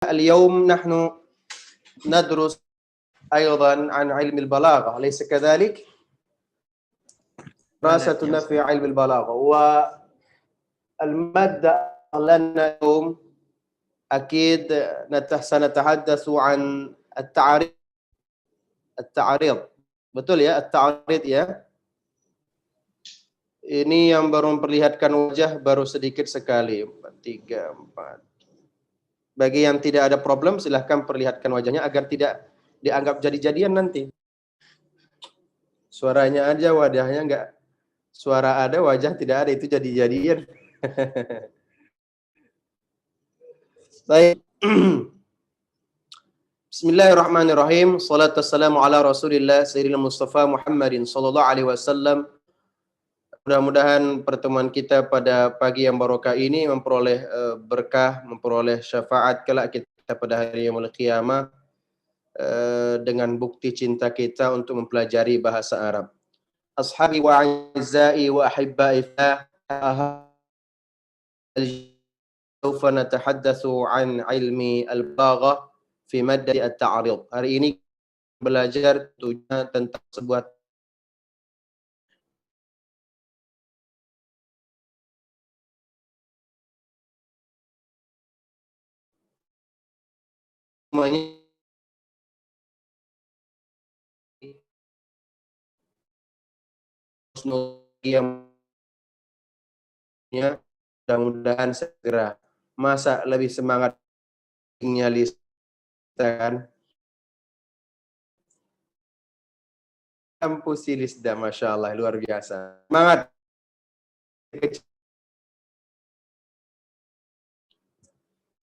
اليوم نحن ندرس أيضا عن علم البلاغة، أليس كذلك؟ دراستنا في علم البلاغة، والمادة لنا اليوم أكيد سنتحدث عن التعريض. Betul ya, التعريض ya. Ini yang baru memperlihatkan wajah baru sedikit sekali. 3, 4. Bagi yang tidak ada problem, silahkan perlihatkan wajahnya agar tidak dianggap jadi-jadian nanti. Suaranya aja, wadahnya enggak. Suara ada, wajah tidak ada, itu jadi-jadian. Baik. Bismillahirrahmanirrahim. Salatu wassalamu ala Rasulillah Sayyidina Mustafa Muhammadin sallallahu alaihi wasallam. Mudah-mudahan pertemuan kita pada pagi yang barokah ini memperoleh berkah, memperoleh syafaat kelak kita pada hari yaumul qiyamah dengan bukti cinta kita untuk mempelajari bahasa Arab. Ashabi wa a'izzai wa ahibbai sawfa natahaddatsu an ilmi al-balaghah fi maddati at-ta'rid. Hari ini belajar tentang sebuah mudah-mudahan segera. Masa lebih semangat kan? Kampus Silisda, Masya Allah, luar biasa. Semangat.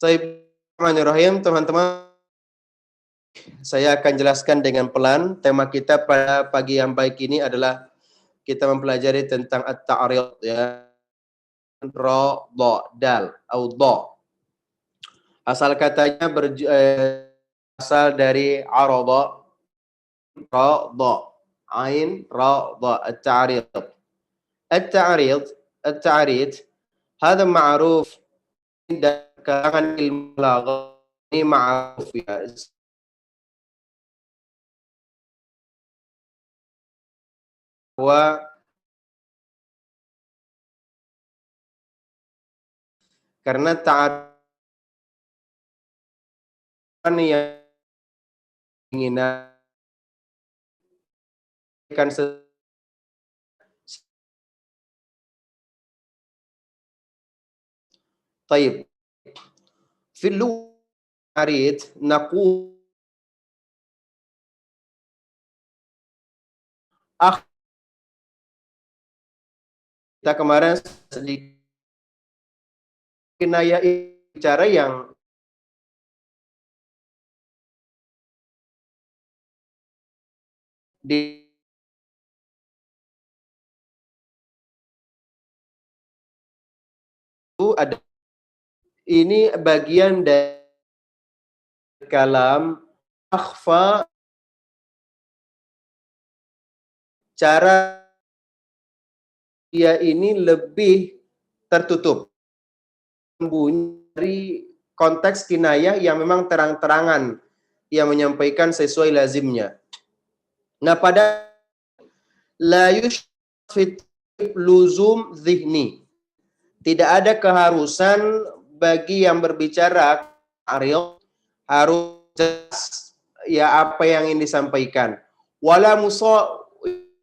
Bismillahirrahmanirrahim, teman-teman. Saya akan jelaskan dengan pelan. Tema kita pada pagi yang baik ini adalah kita mempelajari tentang at-ta'rid ya. Ra, dha, dal, atau dha. Asal katanya berasal dari arada, ra, dha, ain, ra, dha, at-ta'rid. At-ta'rid, hada ma'ruf dalam kalangan ilmu balaghah, ini ma'ruf ya. Karena ta'arif yang ingin طيب في اللغة نقول kita kemarin sedikit kinayah bicara yang di ada ini bagian dari kalam akhfa, cara dia ini lebih tertutup, sembunyi dari konteks kinayah yang memang terang-terangan yang menyampaikan sesuai lazimnya. Nah, pada la yushfit luzum zihni, tidak ada keharusan bagi yang berbicara aril harus jelas ya apa yang ingin disampaikan. Wala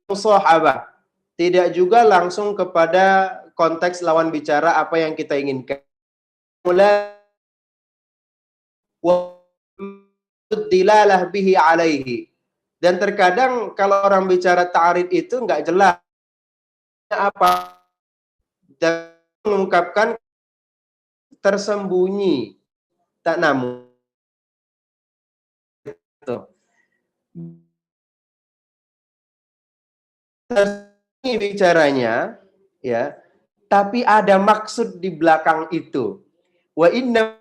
musahabah, tidak juga langsung kepada konteks lawan bicara apa yang kita inginkan. Dilalah bihi alaihi. Dan terkadang kalau orang bicara ta'rid itu nggak jelas apa dan mengungkapkan tersembunyi, tak namun tersembunyi bicaranya ya, tapi ada maksud di belakang itu. Wa inna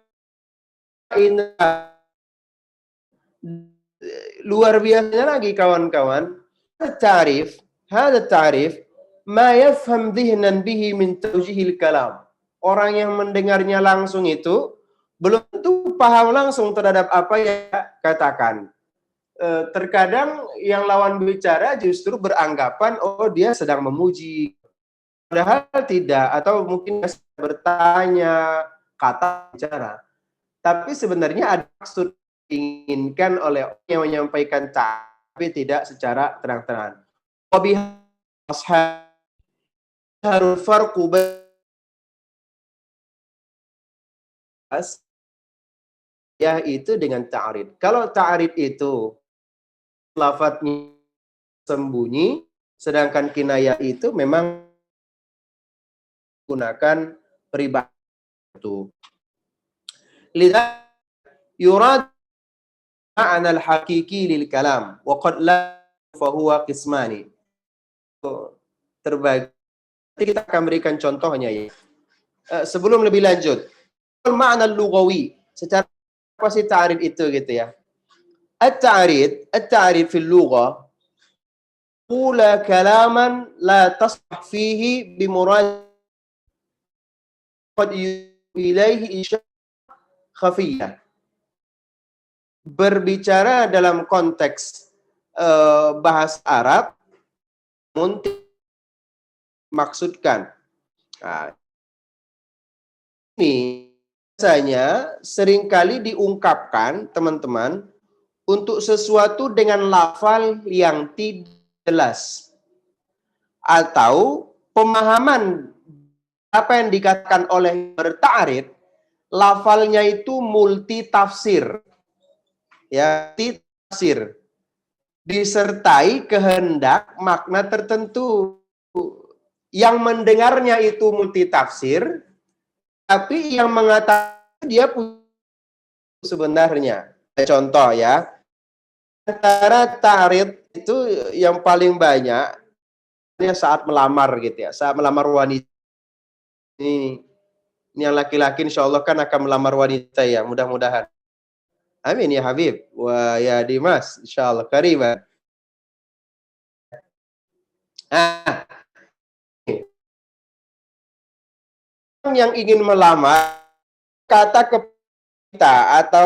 luar biasanya lagi kawan-kawan, hada ta'rif ma yafham dhihnan bihi min tawjihil kalam. Orang yang mendengarnya langsung itu belum tentu paham langsung terhadap apa yang katakan. Terkadang yang lawan bicara justru beranggapan, oh dia sedang memuji. Padahal tidak, atau mungkin bertanya, kata bicara. Tapi sebenarnya ada maksud diinginkan oleh orang yang menyampaikan tapi tidak secara terang-terangan. Harus farqu ya itu dengan ta'arid. Kalau ta'arid itu lafadznya sembunyi, sedangkan kinayah itu memang gunakan peribahasa itu. Lihat yurad ma'na al-haqiqi lil kalam wa qad la fa huwa qismani. Terbagi. Nanti kita akan berikan contohnya ya. Sebelum lebih lanjut, makna lughawi, secara apa sih ta'rif itu gitu ya. At-ta'rif fil lughah qula kalaman la tasbah fihi bimurad qad ilaihi isyarah khafiyah. Berbicara dalam konteks bahasa Arab maksudkan. Nah, ini biasanya seringkali diungkapkan teman-teman untuk sesuatu dengan lafal yang tidak jelas atau pemahaman apa yang dikatakan oleh berta'rif, lafalnya itu multi tafsir, ya, tafsir disertai kehendak makna tertentu yang mendengarnya itu multi tafsir, tapi yang mengatakan dia punya sebenarnya. Contoh ya, antara ta'rif itu yang paling banyak saat melamar gitu ya, saat melamar wanita. Ini yang laki-laki insya Allah kan akan melamar wanita ya, mudah-mudahan. Amin ya Habib. Wah ya Dimas, insya Allah karima. Yang ingin melamar kata ke kita atau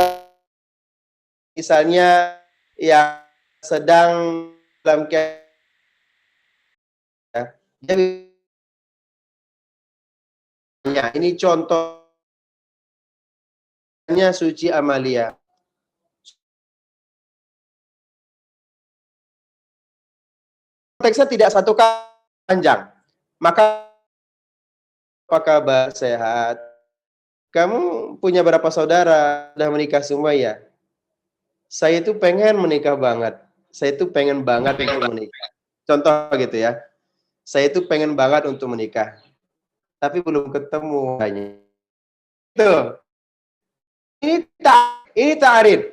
misalnya yang sedang dalam jadi ini contohnya Suci Amalia. Konteksnya tidak satu panjang. Maka apa kabar, sehat? Kamu punya berapa saudara? Sudah menikah semua ya? Saya itu pengen menikah banget. Saya itu pengen banget untuk menikah. Contoh gitu ya. Saya itu pengen banget untuk menikah. Tapi belum ketemu hanya. Tuh. Ini ta'rif.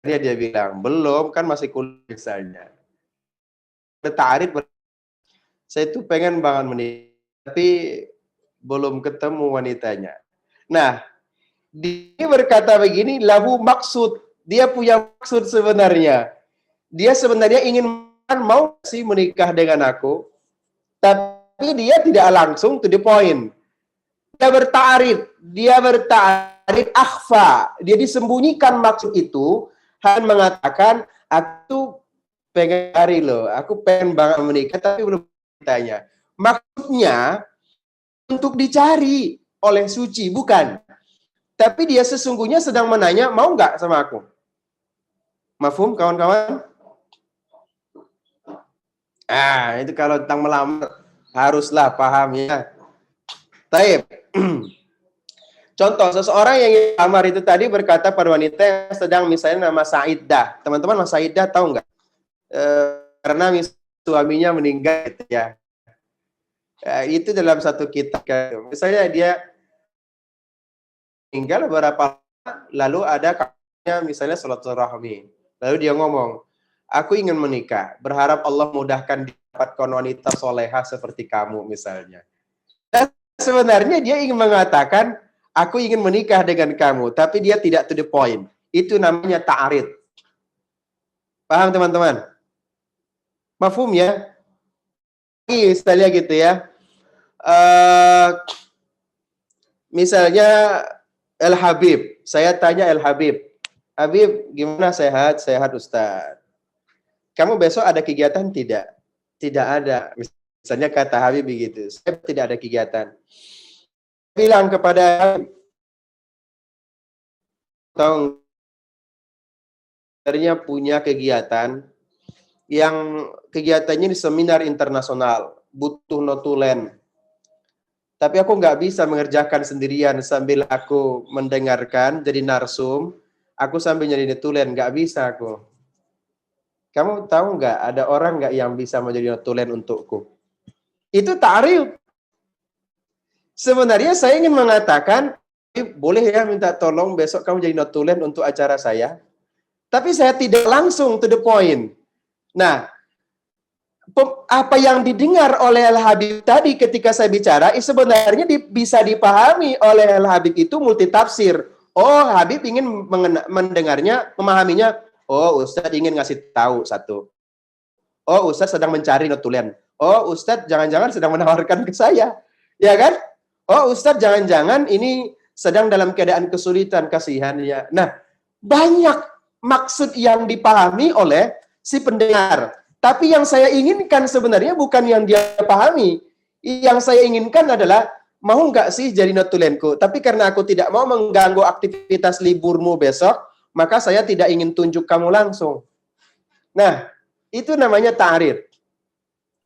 Dia bilang, belum, kan masih kuliah misalnya. Ta'rif, saya itu pengen banget menikah, tapi belum ketemu wanitanya. Nah, dia berkata begini, lahu maksud. Dia punya maksud sebenarnya. Dia sebenarnya ingin mau sih menikah dengan aku, tapi dia tidak langsung to the point. Dia berta'rif akhfa. Dia disembunyikan maksud itu, hanya mengatakan, aku pengen hari loh, aku pengen banget menikah, tapi belum ditanya. Maksudnya, untuk dicari oleh Suci, bukan. Tapi dia sesungguhnya sedang menanya, mau nggak sama aku? Mafhum, kawan-kawan? Itu kalau tentang melamar, haruslah paham ya. Taib. Contoh, seseorang yang melamar itu tadi berkata pada wanita yang sedang misalnya nama Saidah. Teman-teman, Mas Saidah tahu nggak? Karena suaminya meninggal gitu ya. Itu dalam satu kitab. Misalnya dia meninggal beberapa lalu ada kakaknya misalnya silaturahmi. Lalu dia ngomong, aku ingin menikah, berharap Allah mudahkan dapatkan wanita soleha seperti kamu misalnya. Dan sebenarnya dia ingin mengatakan, aku ingin menikah dengan kamu, tapi dia tidak to the point. Itu namanya ta'arid. Paham teman-teman? Mafhum ya? Misalnya gitu ya. Uh, misalnya El Habib, saya tanya El Habib, Habib gimana, sehat? Sehat Ustaz. Kamu besok ada kegiatan tidak? Tidak ada. Misalnya kata Habib begitu, saya tidak ada kegiatan. Bilang kepada tahu punya kegiatan yang kegiatannya di seminar internasional, butuh notulen. Tapi aku nggak bisa mengerjakan sendirian sambil aku mendengarkan, jadi narsum, aku sambil nyari notulen, nggak bisa aku. Kamu tahu nggak, ada orang nggak yang bisa menjadi notulen untukku? Itu ta'rif. Sebenarnya saya ingin mengatakan, boleh ya minta tolong besok kamu jadi notulen untuk acara saya? Tapi saya tidak langsung to the point. Nah, apa yang didengar oleh Al-Habib tadi ketika saya bicara, sebenarnya bisa dipahami oleh Al-Habib itu multitafsir. Oh, Habib ingin mendengarnya, memahaminya. Oh, Ustadz ingin ngasih tahu satu. Oh, Ustadz sedang mencari notulen. Oh, Ustadz jangan-jangan sedang menawarkan ke saya. Ya kan? Oh, Ustadz jangan-jangan ini sedang dalam keadaan kesulitan, kasihan ya. Nah, banyak maksud yang dipahami oleh si pendengar. Tapi yang saya inginkan sebenarnya bukan yang dia pahami. Yang saya inginkan adalah, mau nggak sih jadi notulenku? Tapi karena aku tidak mau mengganggu aktivitas liburmu besok, maka saya tidak ingin tunjuk kamu langsung. Nah, itu namanya ta'rif.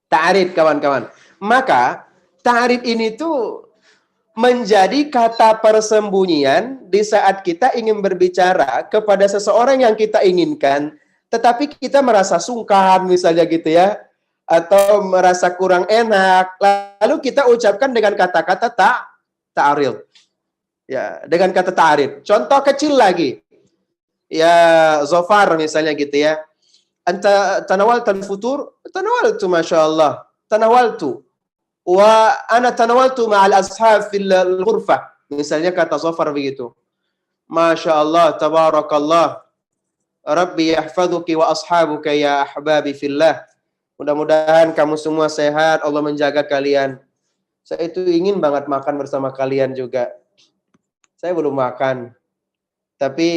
Ta'rif, kawan-kawan. Maka, ta'rif ini tuh menjadi kata persembunyian di saat kita ingin berbicara kepada seseorang yang kita inginkan, tetapi kita merasa sungkan misalnya gitu ya, atau merasa kurang enak, lalu kita ucapkan dengan kata-kata ta'rif. Ya, dengan kata ta'rif. Contoh kecil lagi. Ya, Zofar misalnya gitu ya. Anta tanawaltal futur? Tanawaltu masyaallah. Tanawaltu. Wa ana tanawaltu ma'al ashab fil ghurfah. Misalnya kata Zafar begitu. Masya Allah, tabarakallah. Rabbi yahfadhuki wa ashabuka ya ahbabi fillah. Mudah-mudahan kamu semua sehat, Allah menjaga kalian. Saya itu ingin banget makan bersama kalian juga. Saya belum makan. Tapi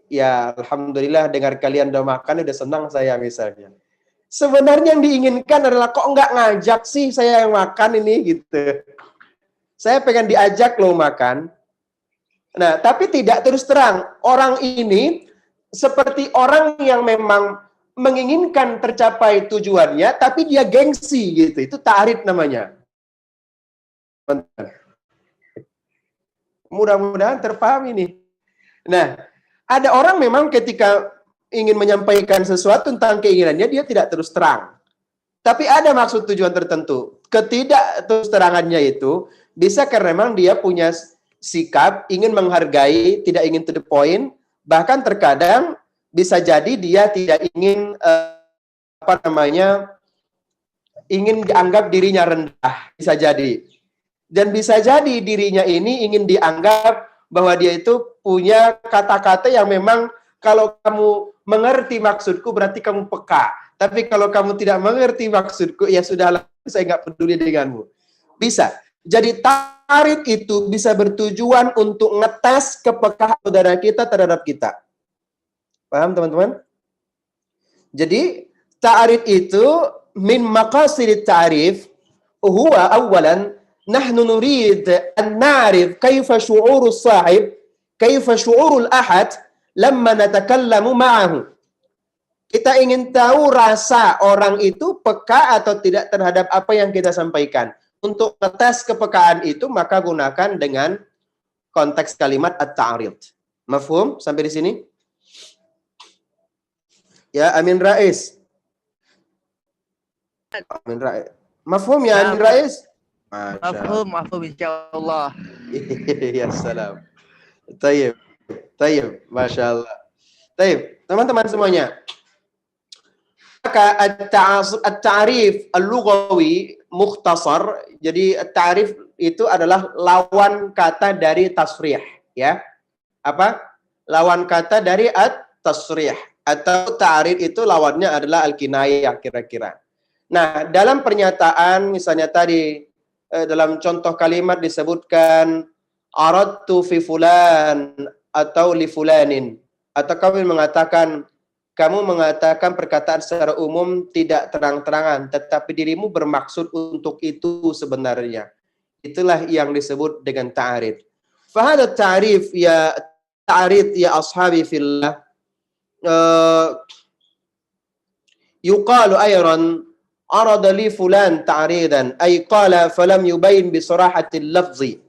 ya alhamdulillah dengar kalian udah makan, udah senang saya misalnya. Sebenarnya yang diinginkan adalah, kok nggak ngajak sih saya yang makan ini gitu. Saya pengen diajak loh makan. Nah, tapi tidak terus terang. Orang ini seperti orang yang memang menginginkan tercapai tujuannya, tapi dia gengsi gitu. Itu ta'rif namanya. Mudah-mudahan terpahami nih. Nah, ada orang memang ketika ingin menyampaikan sesuatu tentang keinginannya, dia tidak terus terang. Tapi ada maksud tujuan tertentu. Ketidak terus terangannya itu bisa karena memang dia punya sikap ingin menghargai, tidak ingin to the point, bahkan terkadang bisa jadi dia tidak ingin ingin dianggap dirinya rendah, bisa jadi. Dan bisa jadi dirinya ini ingin dianggap bahwa dia itu punya kata-kata yang memang kalau kamu mengerti maksudku berarti kamu peka. Tapi kalau kamu tidak mengerti maksudku, ya sudahlah, saya nggak peduli denganmu. Bisa. Jadi ta'rif itu bisa bertujuan untuk ngetes kepekaan saudara kita terhadap kita. Paham teman-teman? Jadi ta'rif itu min maqasid ta'rif huwa awalan nahnu nurid an na'rif kaifa syu'uru sahib, kaifa syu'urul ahad lamma natakallamu ma'ahu. Kita ingin tahu rasa orang itu peka atau tidak terhadap apa yang kita sampaikan. Untuk tes kepekaan itu, maka gunakan dengan konteks kalimat at-ta'rid. Mafhum sampai di sini? Ya, Amin Rais. Amin Rais. Mafhum ya, Amin Rais? Mafhum insyaallah. Ya salam. Tayyib. Tayyib, Masya Allah. Tayyib, teman-teman semuanya. Maka at-ta'rif al-lughawi mukhtasar. Jadi at-ta'rif itu adalah lawan kata dari tasrih, ya. Apa? Lawan kata dari at-tasrih, atau ta'rif itu lawannya adalah al-kinayah kira-kira. Nah, dalam pernyataan misalnya tadi dalam contoh kalimat disebutkan aradtu fi fulan atau li fulanin, atau kamu mengatakan perkataan secara umum tidak terang-terangan, tetapi dirimu bermaksud untuk itu sebenarnya. Itulah yang disebut dengan ta'arid. Fahada ta'rif ya ta'arid ya ashabi fillah yuqalu ayran arada li fulan ta'ridan ay qala falam yubayin bi sarahatil lafzi.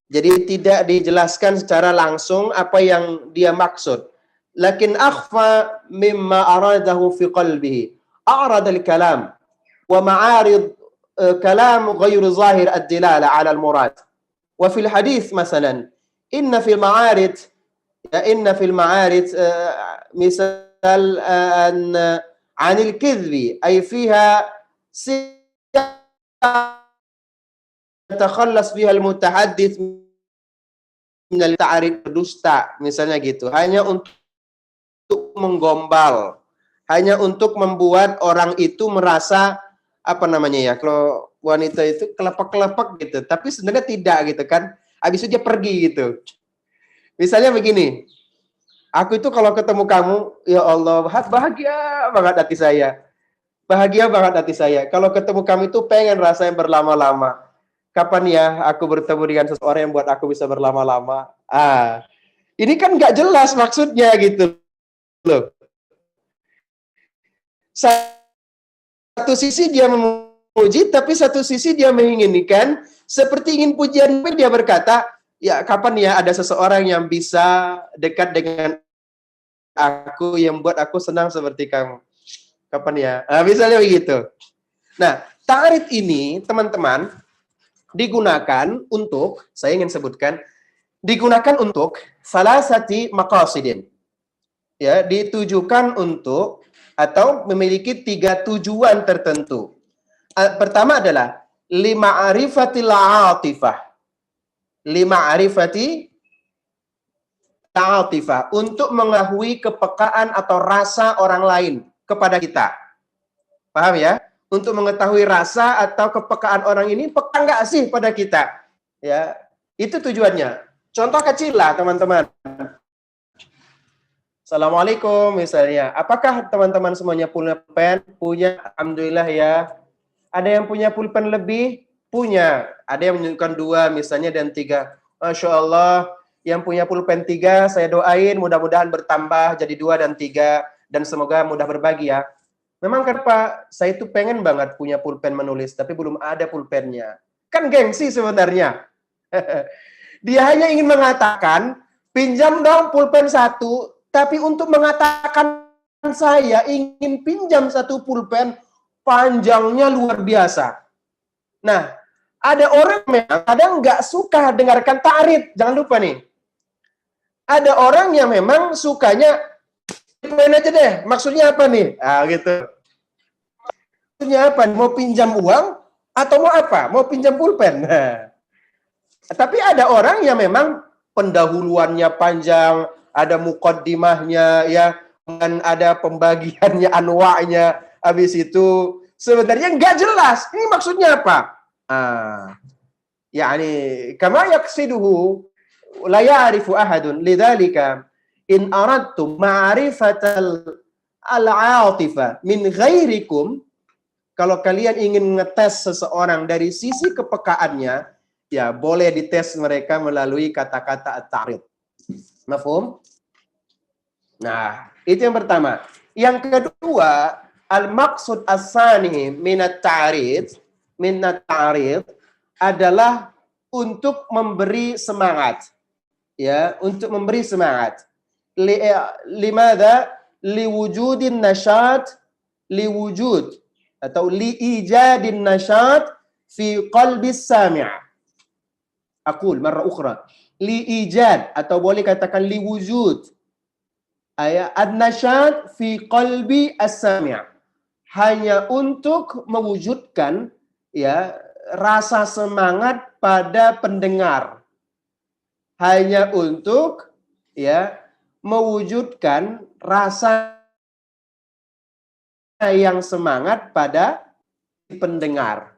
Jadi tidak dijelaskan secara langsung apa yang dia maksud. Lakin akhfa mimma aradahu fi qalbihi. A'rada al-kalam wa ma'arid kalam ghayr zahir ad-dilala 'ala al-murad. Wa fil hadith masalan inna fil ma'arid misal an 'anil kadhbi ay fiha takhallas biha al-mutahaddits min al-ta'rid dusta, misalnya gitu, hanya untuk menggombal, hanya untuk membuat orang itu merasa apa namanya ya, kalau wanita itu kelepek-kelepek gitu, tapi sebenarnya tidak gitu kan, habis itu dia pergi gitu. Misalnya begini, aku itu kalau ketemu kamu, ya Allah, bahagia banget hati saya. Bahagia banget hati saya. Kalau ketemu kamu itu pengen rasanya berlama-lama. Kapan ya aku bertemu dengan seseorang yang buat aku bisa berlama-lama? Ini kan nggak jelas maksudnya gitu loh. Satu sisi dia memuji, tapi satu sisi dia menginginkan, seperti ingin pujian, dia berkata, ya kapan ya ada seseorang yang bisa dekat dengan aku, yang buat aku senang seperti kamu. Kapan ya? Misalnya begitu. Nah, ta'rid ini, teman-teman, digunakan untuk, saya ingin sebutkan, digunakan untuk salasati maqasidin. Ya, ditujukan untuk atau memiliki 3 tujuan tertentu. Pertama adalah lima'arifatil 'atifah. Lima'arifati ta'atifah, untuk mengetahui kepekaan atau rasa orang lain kepada kita. Paham ya? Untuk mengetahui rasa atau kepekaan orang ini peka nggak sih pada kita. Ya, itu tujuannya. Contoh kecil lah teman-teman. Assalamualaikum misalnya. Apakah teman-teman semuanya punya pulpen? Punya, alhamdulillah ya. Ada yang punya pulpen lebih? Punya. Ada yang menunjukkan 2 misalnya dan 3. Masya Allah, yang punya pulpen 3, saya doain mudah-mudahan bertambah jadi 2 dan 3. Dan semoga mudah berbagi ya. Memang kan Pak, saya itu pengen banget punya pulpen menulis, tapi belum ada pulpennya. Kan gengsi sebenarnya. Dia hanya ingin mengatakan, pinjam dong pulpen 1, tapi untuk mengatakan saya ingin pinjam 1 pulpen, panjangnya luar biasa. Nah, ada orang memang kadang nggak suka dengarkan ta'rid. Jangan lupa nih. Ada orang yang memang sukanya, pulpen aja deh, maksudnya apa nih? Gitu. Maksudnya apa? Mau pinjam uang atau mau apa? Mau pinjam pulpen? Tapi ada orang yang memang pendahuluannya panjang, ada muqaddimahnya, ya, dan ada pembagiannya, anwa'nya. Habis itu sebenarnya nggak jelas. Ini maksudnya apa? Yani kama yaqsiduhu la ya'rifu ahadun. Lidzalika in aradtum ma'rifatal al-'atifah min ghairikum, kalau kalian ingin ngetes seseorang dari sisi kepekaannya, ya boleh dites mereka melalui kata-kata at-ta'rid. Mafhum? Nah, itu yang pertama. Yang kedua, al-maqsud as-sani minat ta'rid adalah untuk memberi semangat. Ya, untuk memberi semangat. Limadha? Liwujudin nasyat, liwujud atau liijadin nasyat fi qalbis sami'. Aqul marra ukhra. Liijad atau boleh katakan liwujud. An-nasyat fi qalbi as-sami'. Hanya untuk mewujudkan ya rasa semangat pada pendengar. Hanya untuk ya mewujudkan rasa yang semangat pada pendengar.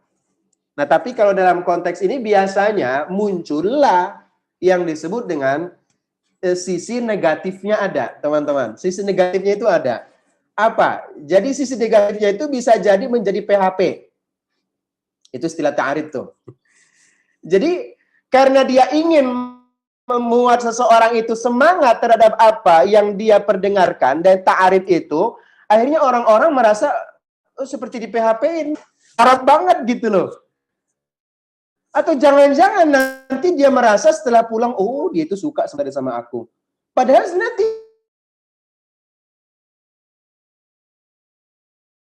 Nah, tapi kalau dalam konteks ini biasanya muncullah yang disebut dengan sisi negatifnya ada, teman-teman. Sisi negatifnya itu ada. Apa? Jadi sisi negatifnya itu bisa jadi menjadi PHP. Itu istilah ta'arif tuh. Jadi karena dia ingin membuat seseorang itu semangat terhadap apa yang dia perdengarkan dan ta'arif itu, akhirnya orang-orang merasa seperti di PHP-in. Harap banget gitu loh. Atau jangan-jangan nanti dia merasa setelah pulang, oh dia itu suka sebenarnya sama aku. Padahal sebenarnya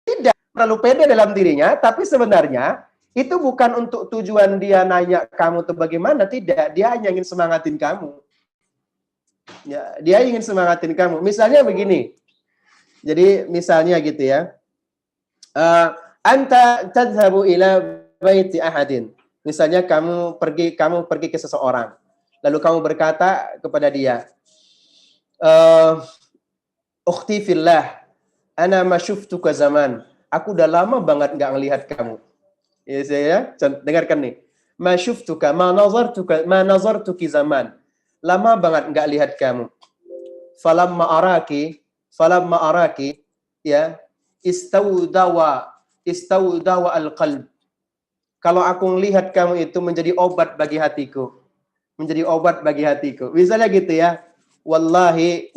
tidak terlalu pede dalam dirinya, tapi sebenarnya itu bukan untuk tujuan dia nanya kamu tuh bagaimana, tidak. Dia hanya ingin semangatin kamu. Ya, dia ingin semangatin kamu. Misalnya begini. Jadi misalnya gitu ya. Anta tadhhabu ila baiti ahadin. Misalnya kamu pergi ke seseorang. Lalu kamu berkata kepada dia, ukhti fillah, ana ma syuftuka zaman. Aku udah lama banget nggak ngelihat kamu. Ya, saya dengarkan nih. Ma syuftuka, ma nazartuki zaman. Lama banget nggak lihat kamu. Falamma araki, ya, istaudawa al-qalb. Kalau aku melihat kamu itu menjadi obat bagi hatiku. Menjadi obat bagi hatiku. Misalnya gitu ya. Wallahi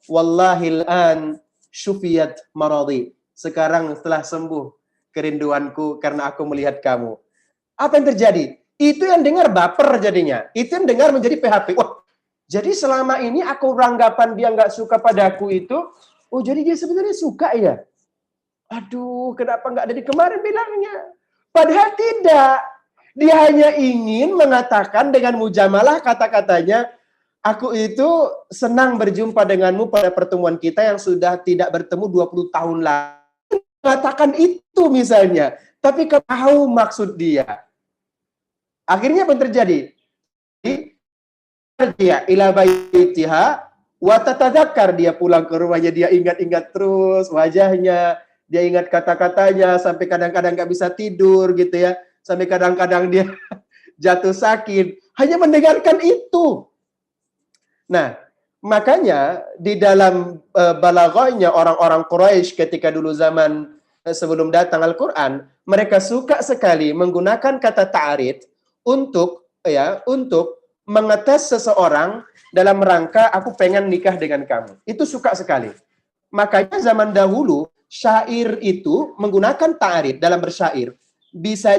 al-an syufiyat maradi. Sekarang setelah sembuh kerinduanku karena aku melihat kamu. Apa yang terjadi? Itu yang dengar baper jadinya. Itu yang dengar menjadi PHP. Wah, jadi selama ini aku beranggapan dia nggak suka padaku itu, oh jadi dia sebenarnya suka ya? Aduh, kenapa nggak dari kemarin bilangnya? Padahal tidak. Dia hanya ingin mengatakan dengan mujamalah kata-katanya, aku itu senang berjumpa denganmu pada pertemuan kita yang sudah tidak bertemu 20 tahun lalu. Mengatakan itu misalnya. Tapi kau tahu maksud dia. Akhirnya apa yang terjadi? Dia ila baitiha wa tatadzakkar, dia pulang ke rumahnya, dia ingat-ingat terus wajahnya, dia ingat kata-katanya sampai kadang-kadang nggak bisa tidur gitu ya, sampai kadang-kadang dia jatuh sakit hanya mendengarkan itu. Nah, makanya di dalam balaghahnya orang-orang Quraisy ketika dulu zaman sebelum datang Al-Qur'an, mereka suka sekali menggunakan kata ta'arid untuk mengetes seseorang dalam rangka aku pengen nikah dengan kamu. Itu suka sekali. Makanya zaman dahulu syair itu menggunakan ta'arid dalam bersyair bisa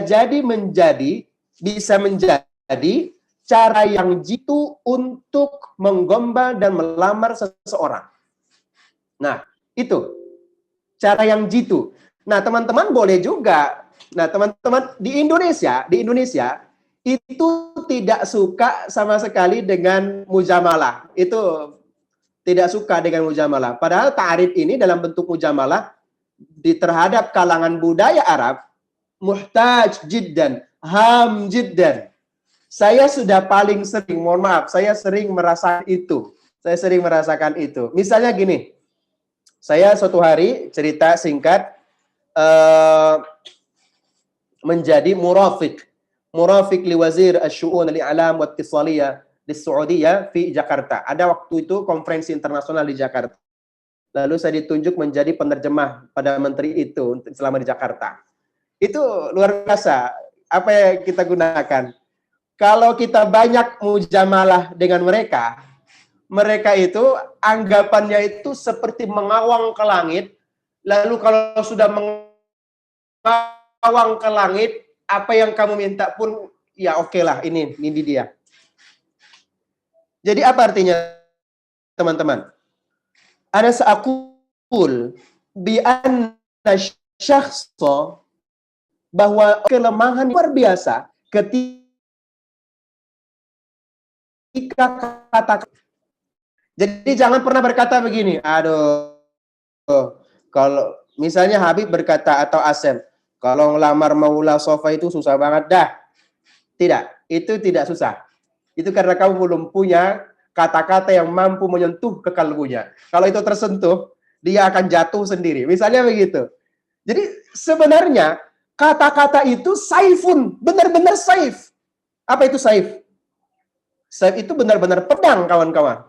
menjadi cara yang jitu untuk menggombal dan melamar seseorang. Nah, itu cara yang jitu. Nah, teman-teman boleh juga. Nah, teman-teman di Indonesia itu tidak suka sama sekali dengan mujamalah. Itu tidak suka dengan mujamalah. Padahal ta'arif ini dalam bentuk mujamalah terhadap kalangan budaya Arab muhtaj jiddan, ham jiddan. Saya sudah paling sering, mohon maaf, saya sering merasakan itu. Misalnya gini, saya suatu hari cerita singkat menjadi murafiq li wazir asy-syu'un al-i'lam wa ittisaliyah di Saudiyah di Jakarta. Ada waktu itu konferensi internasional di Jakarta. Lalu saya ditunjuk menjadi penerjemah pada menteri itu selama di Jakarta. Itu luar biasa. Apa yang kita gunakan? Kalau kita banyak mujamalah dengan mereka itu anggapannya itu seperti mengawang ke langit. Lalu kalau sudah mengawang ke langit, apa yang kamu minta pun ya oke lah, ini dia. Jadi apa artinya teman-teman? Ada seakul bi anna syakhsa, bahwa kelemahan luar biasa ketika kata. Jadi jangan pernah berkata begini, aduh, kalau misalnya Habib berkata atau Asem, kalau ngelamar Maula Sofa itu susah banget dah. Tidak, itu tidak susah. Itu karena kamu belum punya kata-kata yang mampu menyentuh ke kalbunya. Kalau itu tersentuh, dia akan jatuh sendiri. Misalnya begitu. Jadi sebenarnya Kata-kata itu saifun, benar-benar saif. Apa itu saif? Saif itu benar-benar pedang, kawan-kawan.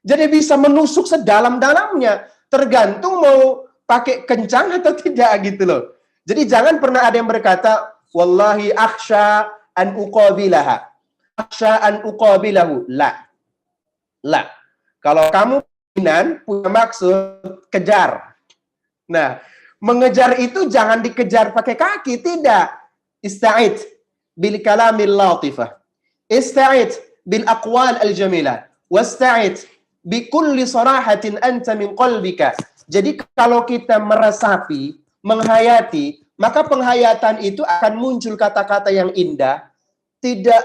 Jadi bisa menusuk sedalam-dalamnya, tergantung mau pakai kencang atau tidak gitu loh. Jadi jangan pernah ada yang berkata, wallahi akhsha an uqabilaha. Akhsha an uqabilahu. La. Kalau kamu punya maksud, kejar. Nah, mengejar itu jangan dikejar pakai kaki, tidak. Ista'id bil kalamil latifah. Ista'id bil aqwal al jamilah. Wasta'id bi kulli sarahatin anta min qalbika. Jadi kalau kita meresapi, menghayati, maka penghayatan itu akan muncul kata-kata yang indah, tidak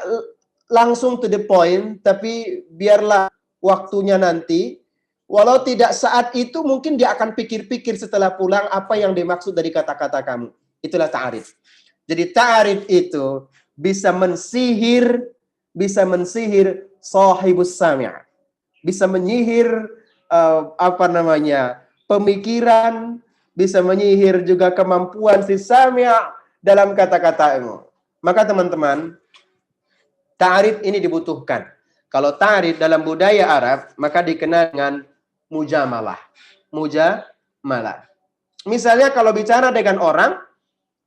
langsung to the point, tapi biarlah waktunya nanti. Walau tidak saat itu, mungkin dia akan pikir-pikir setelah pulang apa yang dimaksud dari kata-kata kamu. Itulah ta'arif. Jadi ta'arif itu bisa mensihir sahibus sami'. Bisa menyihir pemikiran, bisa menyihir juga kemampuan si sami' dalam kata-katamu. Maka teman-teman, ta'arif ini dibutuhkan. Kalau ta'arif dalam budaya Arab, maka dikenal dengan mujamalah. Misalnya kalau bicara dengan orang,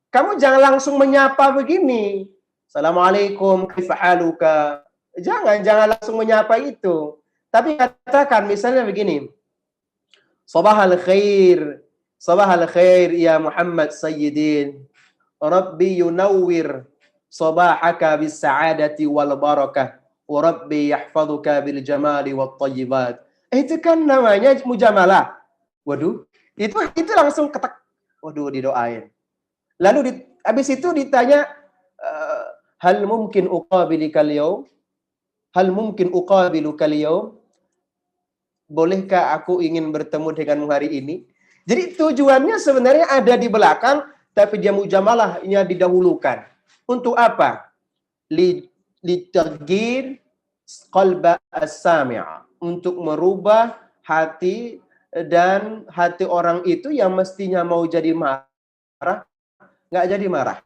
kamu jangan langsung menyapa begini. Assalamualaikum, kaifa haluka. Jangan langsung menyapa itu. Tapi katakan misalnya begini. Sabahal khair ya Muhammad Sayyidin. Rabbi yunawwir sabahaka bis sa'adati wal barakah. Wa rabbi yahfazuka bil jamali wat thayyibat. Itu kan namanya mujamalah. Waduh, itu langsung ketek. Waduh, didoain. Lalu habis itu ditanya, hal mungkin uqabilikal yaum? Hal mungkin uqabilukal yaum? Bolehkah aku ingin bertemu denganmu hari ini? Jadi tujuannya sebenarnya ada di belakang, tapi dia mujamalahnya didahulukan. Untuk apa? Litagir qalba as-sami'. Untuk merubah hati dan hati orang itu yang mestinya mau jadi marah, nggak jadi marah.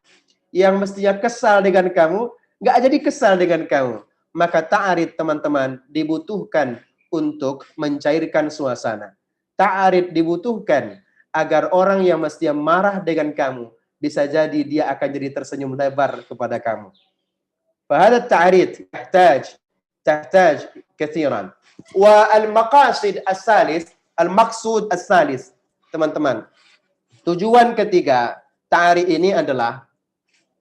Yang mestinya kesal dengan kamu, nggak jadi kesal dengan kamu. Maka ta'arif teman-teman dibutuhkan untuk mencairkan suasana. Ta'arif dibutuhkan agar orang yang mestinya marah dengan kamu, bisa jadi dia akan jadi tersenyum lebar kepada kamu. Fahada ta'arif tahtaj kathiran. Wa al-maqasid al-maqsud as-salis, teman-teman. Tujuan ketiga ta'arif ini adalah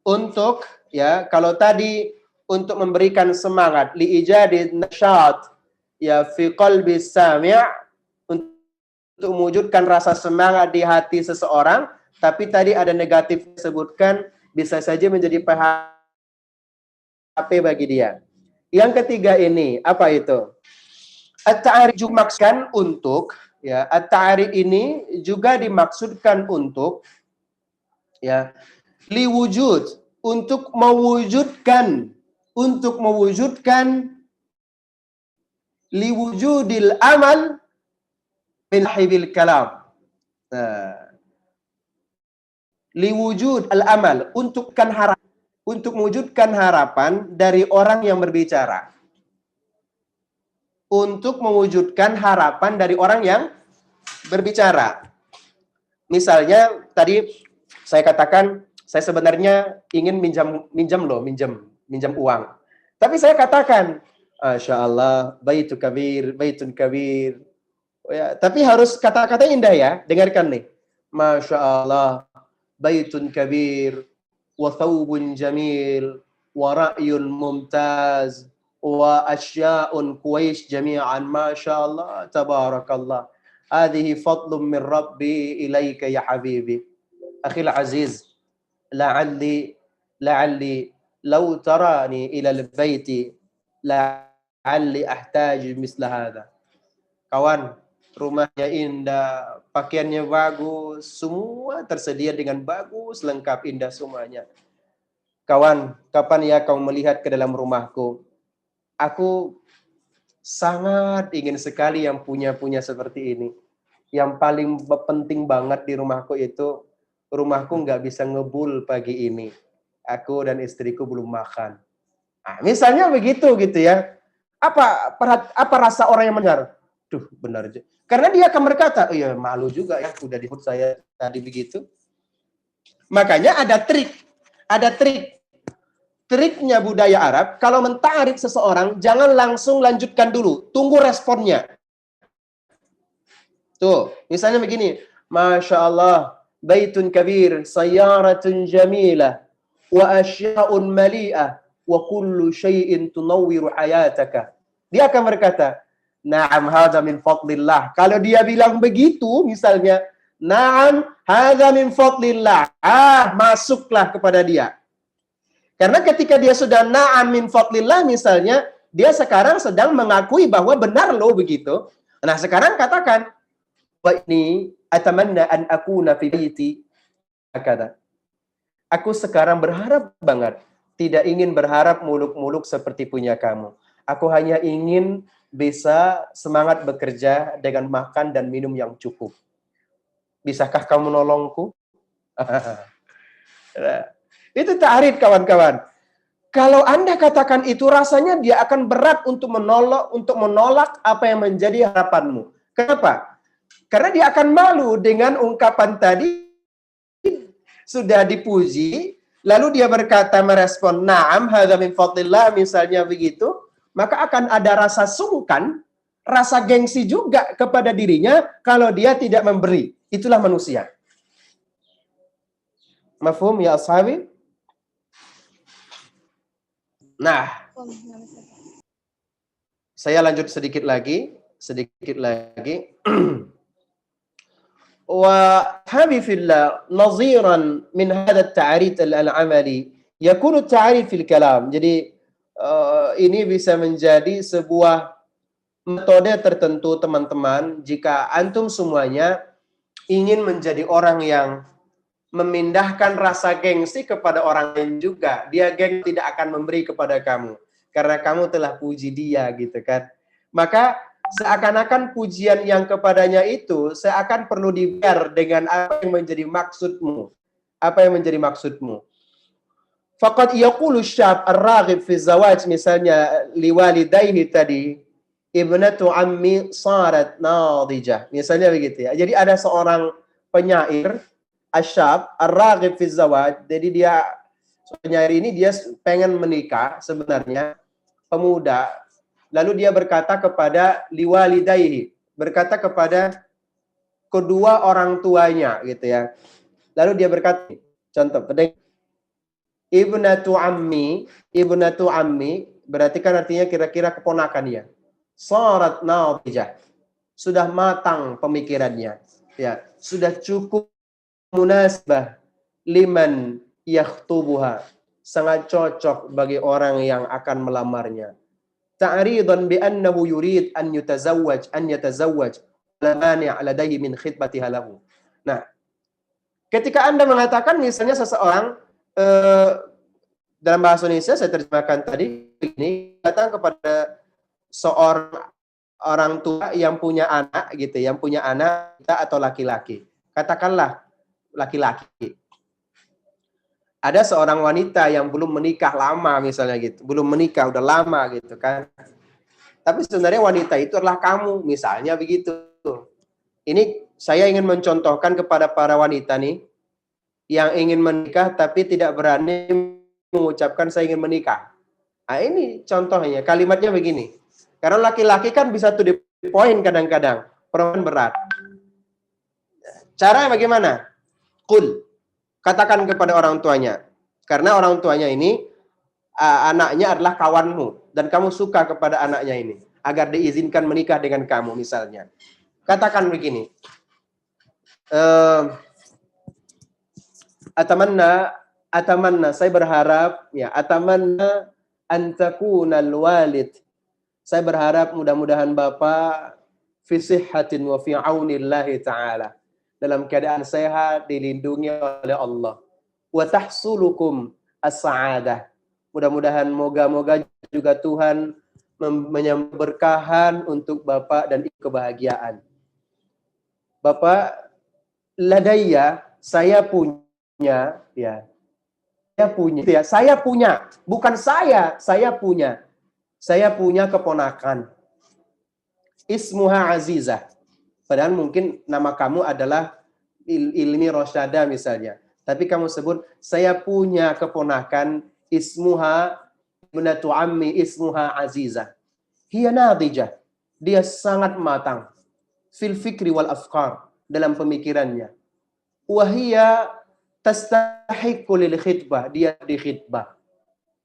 untuk, ya, kalau tadi untuk memberikan semangat, li'ijadid nasyat, ya, fi qalbi sami', untuk mewujudkan rasa semangat di hati seseorang, tapi tadi ada negatif disebutkan, bisa saja menjadi PHP bagi dia. Yang ketiga ini, apa itu? At-ta'arif dimaksudkan untuk, ya, at-ta'arif ini juga dimaksudkan untuk, ya, liwujud, untuk mewujudkan liwujudil amal min hibil kalam. Liwujud al-amal, untuk mewujudkan harapan dari orang yang berbicara. Untuk mewujudkan harapan dari orang yang berbicara. Misalnya tadi saya katakan, saya sebenarnya ingin minjam uang. Tapi saya katakan, Masya Allah, baitun kabir. Oh ya, tapi harus kata-kata indah ya, dengarkan nih. Masya Allah, baitun kabir, wa thawbun jamil, wa ra'yun mumtaz, wa asya'un kuwais jami'an, Masya Allah, tabarakallah. Hadhihi fadlun min Rabbi ilaika ya habibi. Akhil aziz, la'alli law tarani ila al-baiti la'alli ahtaj misla hadha. Kawan, rumahnya indah, pakaiannya bagus, semua tersedia dengan bagus, lengkap, indah semuanya. Kawan, kapan ya kau melihat ke dalam rumahku? Aku sangat ingin sekali yang punya seperti ini. Yang paling penting banget di rumahku itu rumahku nggak bisa ngebul pagi ini. Aku dan istriku belum makan. Nah, misalnya begitu gitu ya. Apa rasa orang yang mendengar? Duh, benar aja. Karena dia akan berkata, oh iya malu juga ya, udah disebut saya tadi begitu. Makanya ada trik. Ada trik. Triknya budaya Arab, kalau mentarik seseorang, jangan langsung lanjutkan dulu. Tunggu responnya. Tuh, misalnya begini. Masya Allah, baitun kabir, sayyaratun jamilah, wa asya'un mali'ah, wa kullu syai'in tunawwiru hayataka. Dia akan berkata, na'am hadza min fadlillah. Kalau dia bilang begitu, misalnya, na'am hadza min fadlillah. Masuklah kepada dia. Karena ketika dia sudah na'am min fadlillah misalnya, dia sekarang sedang mengakui bahwa benar loh begitu. Nah, sekarang katakan, wa ini atamanna an akuna fi baiti hakada. Aku sekarang berharap banget, tidak ingin berharap muluk-muluk seperti punya kamu. Aku hanya ingin bisa semangat bekerja dengan makan dan minum yang cukup. Bisakah kamu nolongku? Itu ta'rif kawan-kawan. Kalau Anda katakan itu, rasanya dia akan berat untuk menolak apa yang menjadi harapanmu. Kenapa? Karena dia akan malu dengan ungkapan tadi sudah dipuji, lalu dia berkata merespon, na'am hadza min fadlillah misalnya begitu, maka akan ada rasa sungkan, rasa gengsi juga kepada dirinya kalau dia tidak memberi. Itulah manusia. Mafhum ya ashabi? Nah, saya lanjut sedikit lagi. Wa habi fillah naziran min hadha at-ta'rif al-amali yakunu at-ta'rif fil kalam. Jadi ini bisa menjadi sebuah metode tertentu teman-teman jika antum semuanya ingin menjadi orang yang memindahkan rasa gengsi kepada orang lain juga. Dia gengsi tidak akan memberi kepada kamu karena kamu telah puji dia gitu kan. Maka seakan-akan pujian yang kepadanya itu seakan perlu dibayar dengan apa yang menjadi maksudmu. Apa yang menjadi maksudmu? Faqad yaqulu syab ar-raghib fi zawaj misalnya liwalidayhi tadi ibnatu ammi sarat nadijah. Misalnya begitu ya. Jadi ada seorang penyair asyab ar-raghib fi zawaj. Jadi dia penyair ini dia pengen menikah sebenarnya, pemuda. Lalu dia berkata kepada liwalidayhi, berkata kepada kedua orang tuanya gitu ya. Lalu dia berkata, contoh, ibnatu ammi berarti kan artinya kira-kira keponakannya. Sarat nadijah. Sudah matang pemikirannya. Ya, sudah cukup munasbah liman yakhtubuha, sangat cocok bagi orang yang akan melamarnya. Ta'ridan bi annahu yurid an yatazawwaj la mani' ladayhi min khitbatiha lahu. Nah, ketika Anda mengatakan misalnya seseorang dalam bahasa Indonesia saya terjemahkan tadi ini datang kepada seorang orang tua yang punya anak gitu, yang punya anak atau laki-laki. Katakanlah laki-laki. Ada seorang wanita yang belum menikah lama misalnya gitu. Belum menikah, udah lama gitu kan. Tapi sebenarnya wanita itu adalah kamu, misalnya begitu. Ini saya ingin mencontohkan kepada para wanita nih, yang ingin menikah tapi tidak berani mengucapkan saya ingin menikah. Nah ini contohnya, kalimatnya begini. Karena laki-laki kan bisa to the point kadang-kadang. Perempuan berat. Caranya bagaimana? Qul. Katakan kepada orang tuanya. Karena orang tuanya ini, anaknya adalah kawanmu. Dan kamu suka kepada anaknya ini. Agar diizinkan menikah dengan kamu misalnya. Katakan begini. Atamanna, saya berharap, ya, atamanna antakunal walid. Saya berharap mudah-mudahan Bapak fi sihhatin wa fi aunillahi ta'ala. Dalam keadaan sehat, dilindungi oleh Allah. Wa tahsulukum as-sa'adah. Mudah-mudahan moga-moga juga Tuhan menyemberkahan untuk Bapak dan kebahagiaan. Bapak, ladayya, saya punya, ya, saya punya, bukan saya punya. Saya punya keponakan. Ismuha Azizah. Padahal mungkin nama kamu adalah Ilmi Rosyada misalnya. Tapi kamu sebut, saya punya keponakan ismuha ibnatu ammi ismuha Azizah. Hiya nadijah. Dia sangat matang. Fil fikri wal afkar. Dalam pemikirannya. Wahia tastahiqu lil khitbah. Dia di khitbah.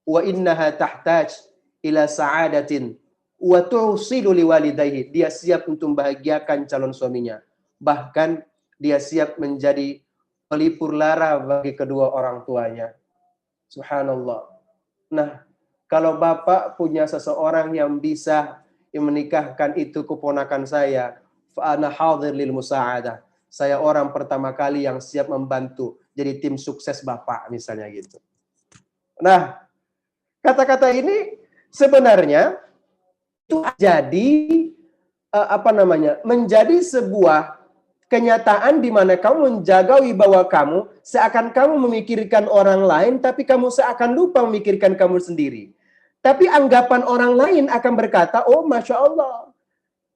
Wa innaha tahtaj ila sa'adatin wa tu'silu liwalidayhi. Dia siap untuk membahagiakan calon suaminya. Bahkan dia siap menjadi pelipur lara bagi kedua orang tuanya. Subhanallah. Nah, kalau Bapak punya seseorang yang bisa menikahkan itu keponakan saya, fa ana hadir lil musa'adah. Saya orang pertama kali yang siap membantu jadi tim sukses Bapak misalnya gitu. Nah, kata-kata ini sebenarnya itu jadi menjadi sebuah kenyataan di mana kamu menjaga wibawa kamu, seakan kamu memikirkan orang lain, tapi kamu seakan lupa memikirkan kamu sendiri. Tapi anggapan orang lain akan berkata, oh Masya Allah,